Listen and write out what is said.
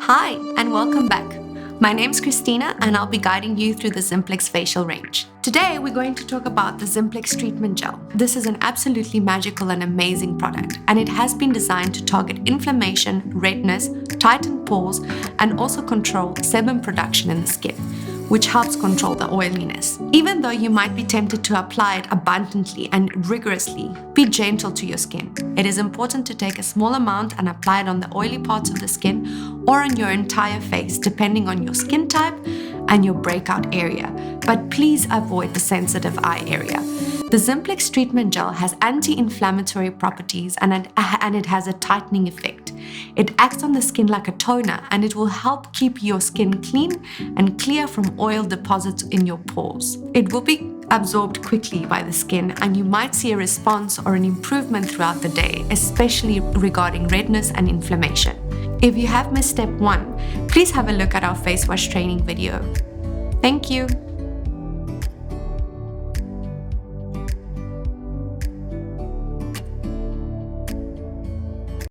Hi, and welcome back. My name's Christina, and I'll be guiding you through the Zinplex facial range. Today, we're going to talk about the Zinplex Treatment Gel. This is an absolutely magical and amazing product, and it has been designed to target inflammation, redness, tighten pores, and also control sebum production in the skin, which helps control the oiliness. Even though you might be tempted to apply it abundantly and rigorously, be gentle to your skin. It is important to take a small amount and apply it on the oily parts of the skin or on your entire face, depending on your skin type and your breakout area. But please avoid the sensitive eye area. The Zinplex Treatment Gel has anti-inflammatory properties and it has a tightening effect. It acts on the skin like a toner, and it will help keep your skin clean and clear from oil deposits in your pores. It will be absorbed quickly by the skin, and you might see a response or an improvement throughout the day, especially regarding redness and inflammation. If you have missed step 1, please have a look at our face wash training video. Thank you.